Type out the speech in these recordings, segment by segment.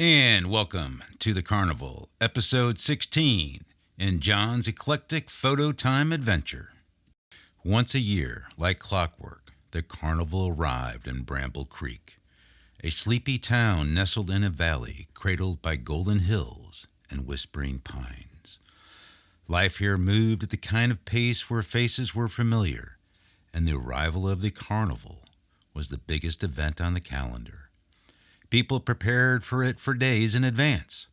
And welcome to the Carnival, episode 16, in John's eclectic photo time adventure. Once a year, like clockwork, the Carnival arrived in Bramble Creek, a sleepy town nestled in a valley cradled by golden hills and whispering pines. Life here moved at the kind of pace where faces were familiar, and the arrival of the Carnival was the biggest event on the calendar. People prepared for it for days in advance.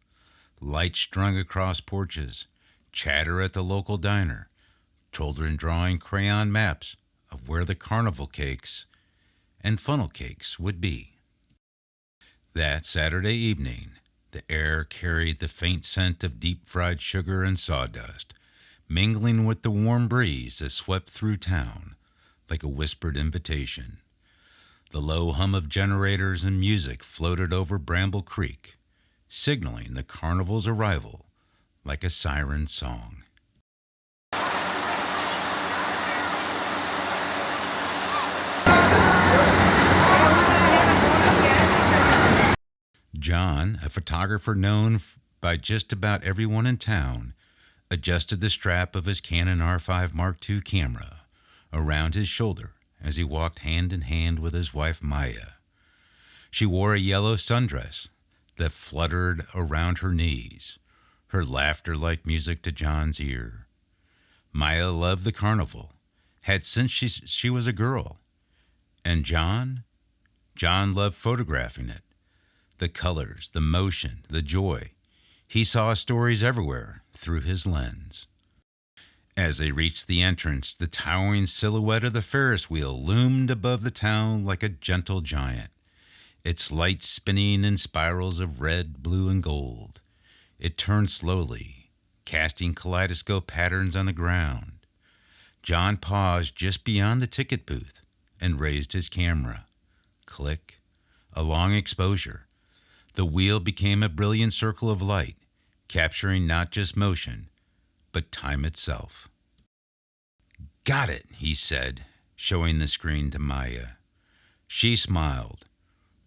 Lights strung across porches, chatter at the local diner, children drawing crayon maps of where the carnival cakes and funnel cakes would be. That Saturday evening, the air carried the faint scent of deep-fried sugar and sawdust, mingling with the warm breeze that swept through town like a whispered invitation. The low hum of generators and music floated over Bramble Creek, signaling the carnival's arrival like a siren song. John, a photographer known by just about everyone in town, adjusted the strap of his Canon R5 Mark II camera around his shoulder as he walked hand in hand with his wife Miya. She wore a yellow sundress that fluttered around her knees, her laughter like music to John's ear. Miya loved the carnival, had since she was a girl. And John loved photographing it. The colors, the motion, the joy. He saw stories everywhere through his lens. As they reached the entrance, the towering silhouette of the Ferris wheel loomed above the town like a gentle giant, its lights spinning in spirals of red, blue, and gold. It turned slowly, casting kaleidoscope patterns on the ground. John paused just beyond the ticket booth and raised his camera. Click, a long exposure. The wheel became a brilliant circle of light, capturing not just motion, but time itself. "Got it," he said, showing the screen to Miya. She smiled,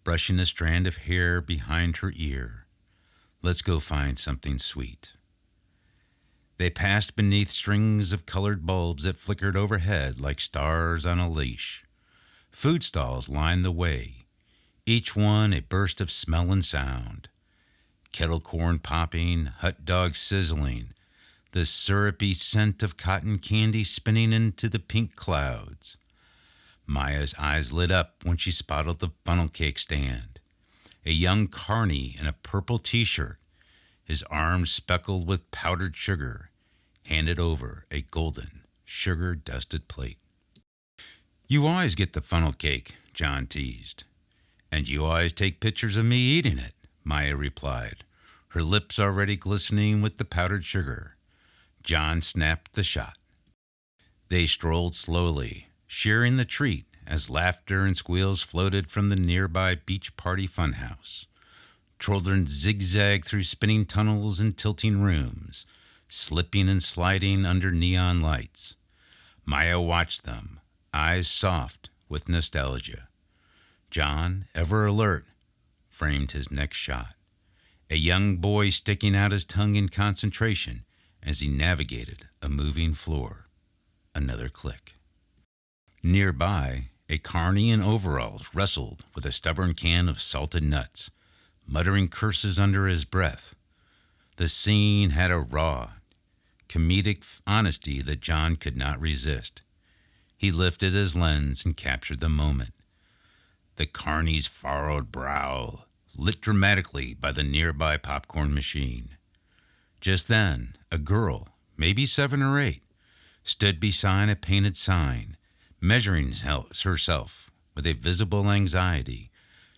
brushing a strand of hair behind her ear. "Let's go find something sweet." They passed beneath strings of colored bulbs that flickered overhead like stars on a leash. Food stalls lined the way, each one a burst of smell and sound. Kettle corn popping, hot dogs sizzling, the syrupy scent of cotton candy spinning into the pink clouds. Miya's eyes lit up when she spotted the funnel cake stand. A young carny in a purple t-shirt, his arms speckled with powdered sugar, handed over a golden, sugar-dusted plate. "You always get the funnel cake," John teased. "And you always take pictures of me eating it," Miya replied, her lips already glistening with the powdered sugar. John snapped the shot. They strolled slowly, sharing the treat as laughter and squeals floated from the nearby beach party funhouse. Children zigzagged through spinning tunnels and tilting rooms, slipping and sliding under neon lights. Miya watched them, eyes soft with nostalgia. John, ever alert, framed his next shot. A young boy sticking out his tongue in concentration as he navigated a moving floor. Another click. Nearby, a carny in overalls wrestled with a stubborn can of salted nuts, muttering curses under his breath. The scene had a raw, comedic honesty that John could not resist. He lifted his lens and captured the moment. The carny's furrowed brow lit dramatically by the nearby popcorn machine. Just then, a girl, maybe 7 or 8, stood beside a painted sign, measuring herself with a visible anxiety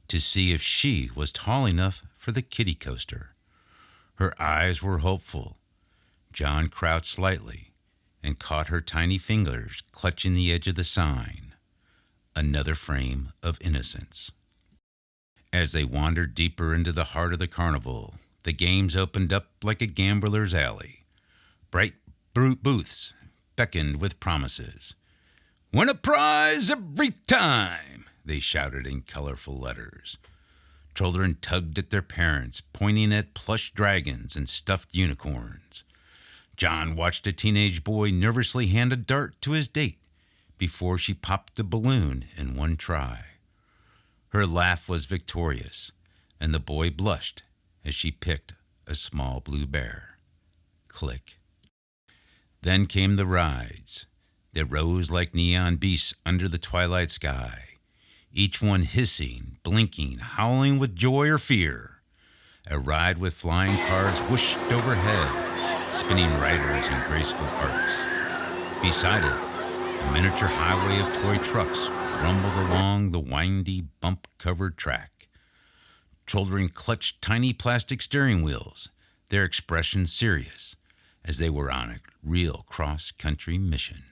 to see if she was tall enough for the kiddie coaster. Her eyes were hopeful. John crouched slightly and caught her tiny fingers clutching the edge of the sign. Another frame of innocence. As they wandered deeper into the heart of the carnival, the games opened up like a gambler's alley. Bright booths beckoned with promises. "Win a prize every time," they shouted in colorful letters. Children tugged at their parents, pointing at plush dragons and stuffed unicorns. John watched a teenage boy nervously hand a dart to his date before she popped a balloon in one try. Her laugh was victorious, and the boy blushed as she picked a small blue bear. Click. Then came the rides. They rose like neon beasts under the twilight sky, each one hissing, blinking, howling with joy or fear. A ride with flying cars whooshed overhead, spinning riders in graceful arcs. Beside it, a miniature highway of toy trucks rumbled along the windy, bump-covered track. Children clutched tiny plastic steering wheels, their expressions serious, as they were on a real cross-country mission.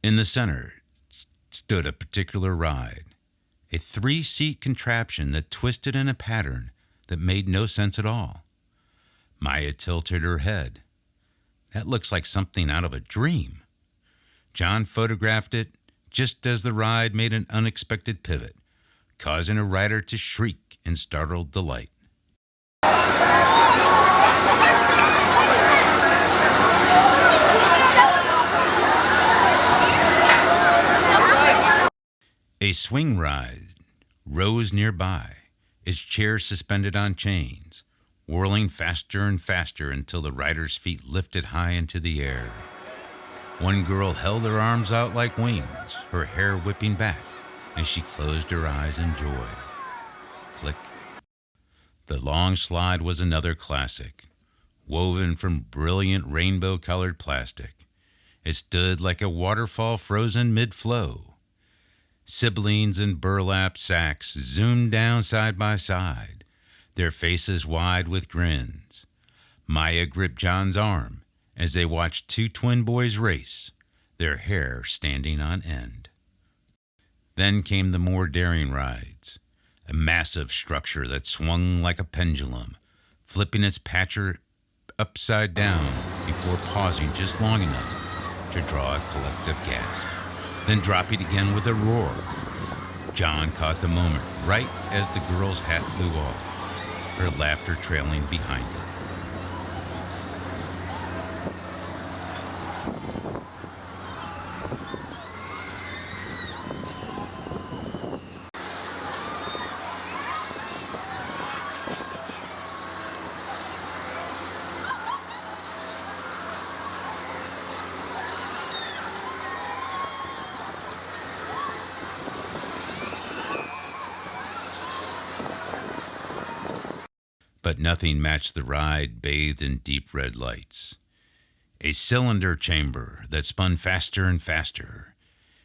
In the center stood a particular ride, a 3-seat contraption that twisted in a pattern that made no sense at all. Miya tilted her head. That looks like something out of a dream. John photographed it just as the ride made an unexpected pivot, causing a rider to shriek in startled delight. A swing ride rose nearby, its chair suspended on chains, whirling faster and faster until the rider's feet lifted high into the air. One girl held her arms out like wings, her hair whipping back, as she closed her eyes in joy. Click. The long slide was another classic, woven from brilliant rainbow-colored plastic. It stood like a waterfall frozen mid-flow. Siblings in burlap sacks zoomed down side by side, their faces wide with grins. Miya gripped John's arm as they watched two twin boys race, their hair standing on end. Then came the more daring rides, a massive structure that swung like a pendulum, flipping its patcher upside down before pausing just long enough to draw a collective gasp, then dropping again with a roar. John caught the moment right as the girl's hat flew off, her laughter trailing behind it. But nothing matched the ride bathed in deep red lights. A cylinder chamber that spun faster and faster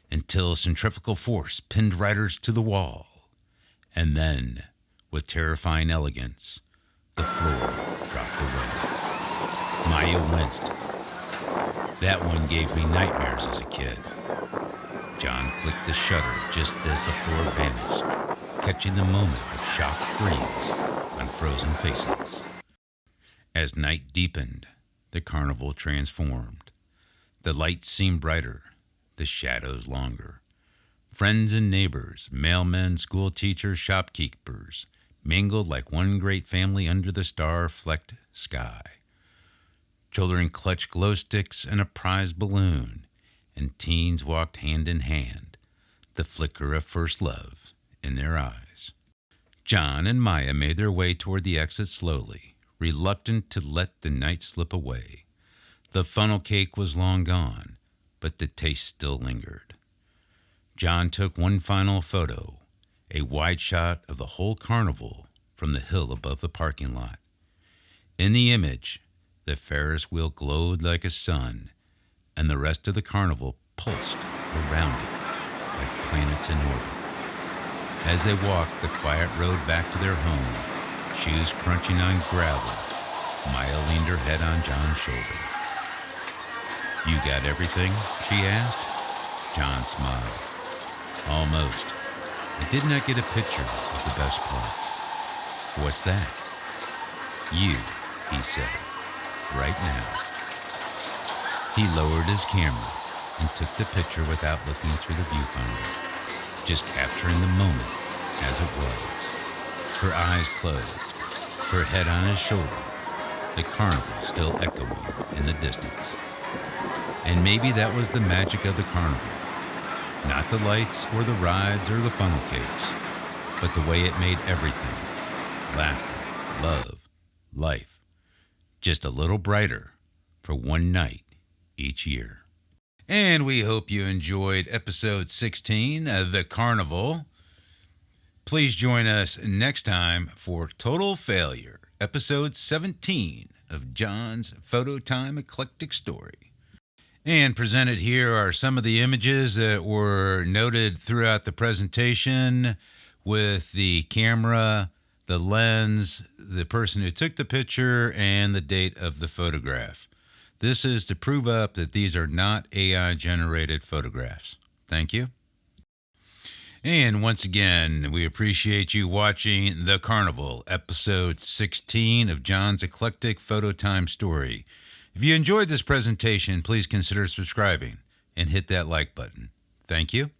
until centrifugal force pinned riders to the wall. And then, with terrifying elegance, the floor dropped away. Miya winced. That one gave me nightmares as a kid. John clicked the shutter just as the floor vanished, catching the moment of shocked freeze on frozen faces. As night deepened, the carnival transformed. The lights seemed brighter, the shadows longer. Friends and neighbors, mailmen, school teachers, shopkeepers, mingled like one great family under the star-flecked sky. Children clutched glow sticks and a prize balloon, and teens walked hand in hand, the flicker of first love in their eyes. John and Miya made their way toward the exit slowly, reluctant to let the night slip away. The funnel cake was long gone, but the taste still lingered. John took one final photo, a wide shot of the whole carnival from the hill above the parking lot. In the image, the Ferris wheel glowed like a sun, and the rest of the carnival pulsed around it like planets in orbit. As they walked the quiet road back to their home, shoes crunching on gravel, Miya leaned her head on John's shoulder. You got everything? She asked. John smiled. Almost. I did not get a picture of the best part. What's that? You, he said, right now. He lowered his camera and took the picture without looking through the viewfinder, just capturing the moment as it was. Her eyes closed, her head on his shoulder, the carnival still echoing in the distance. And maybe that was the magic of the carnival. Not the lights or the rides or the funnel cakes, but the way it made everything, laughter, love, life, just a little brighter for one night each year. And we hope you enjoyed episode 16 of The Carnival. Please join us next time for Total Failure, episode 17 of John's Photo Time Eclectic Story. And presented here are some of the images that were noted throughout the presentation with the camera, the lens, the person who took the picture, and the date of the photograph. This is to prove up that these are not AI-generated photographs. Thank you. And once again, we appreciate you watching The Carnival, episode 16 of John's Eclectic Photo Time Story. If you enjoyed this presentation, please consider subscribing and hit that like button. Thank you.